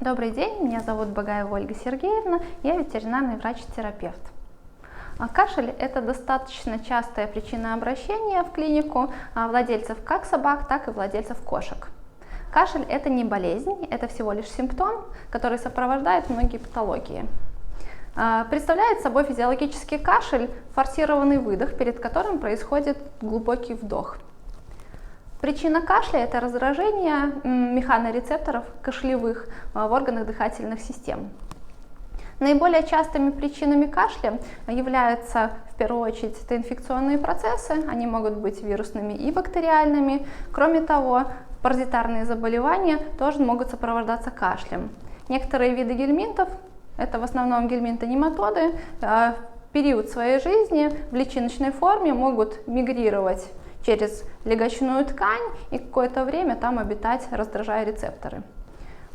Добрый день, меня зовут Багаева Ольга Сергеевна, я ветеринарный врач-терапевт. Кашель – это достаточно частая причина обращения в клинику владельцев как собак, так и владельцев кошек. Кашель – это не болезнь, это всего лишь симптом, который сопровождает многие патологии. Представляет собой физиологический кашель, форсированный выдох, перед которым происходит глубокий вдох. Причина кашля – это раздражение механорецепторов кашлевых в органах дыхательных систем. Наиболее частыми причинами кашля являются, в первую очередь, это инфекционные процессы, они могут быть вирусными и бактериальными. Кроме того, паразитарные заболевания тоже могут сопровождаться кашлем. Некоторые виды гельминтов, это в основном гельминты-нематоды, в период своей жизни в личиночной форме могут мигрировать через легочную ткань и какое-то время там обитать, раздражая рецепторы.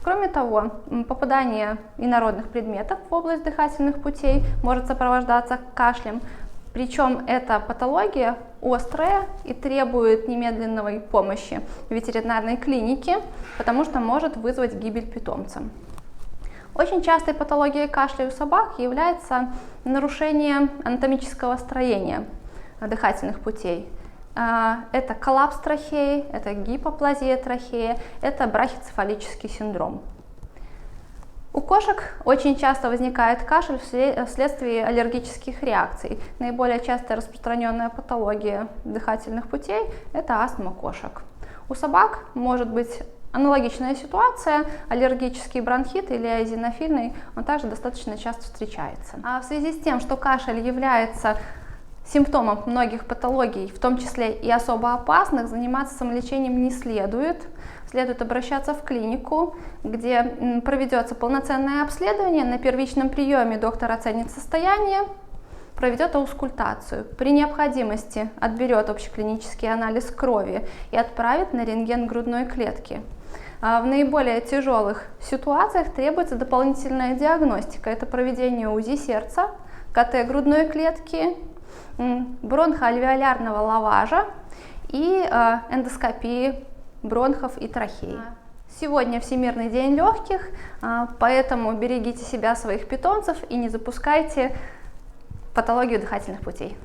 Кроме того, попадание инородных предметов в область дыхательных путей может сопровождаться кашлем, причем эта патология острая и требует немедленной помощи в ветеринарной клинике, потому что может вызвать гибель питомца. Очень частой патологией кашля у собак является нарушение анатомического строения дыхательных путей. Это коллапс трахеи, это гипоплазия трахеи, это брахицефалический синдром. У кошек очень часто возникает кашель вследствие аллергических реакций. Наиболее часто распространенная патология дыхательных путей – это астма кошек. У собак может быть аналогичная ситуация, аллергический бронхит или эозинофильный, он также достаточно часто встречается. А в связи с тем, что кашель является симптомом многих патологий, в том числе и особо опасных, заниматься самолечением не следует. Следует обращаться в клинику, где проведется полноценное обследование. На первичном приеме доктор оценит состояние, проведет аускультацию. При необходимости отберет общеклинический анализ крови и отправит на рентген грудной клетки. В наиболее тяжелых ситуациях требуется дополнительная диагностика. Это проведение УЗИ сердца, КТ грудной клетки, бронхоальвеолярного лаважа и эндоскопии бронхов и трахеи. Сегодня Всемирный день легких, поэтому берегите себя, своих питомцев и не запускайте патологию дыхательных путей.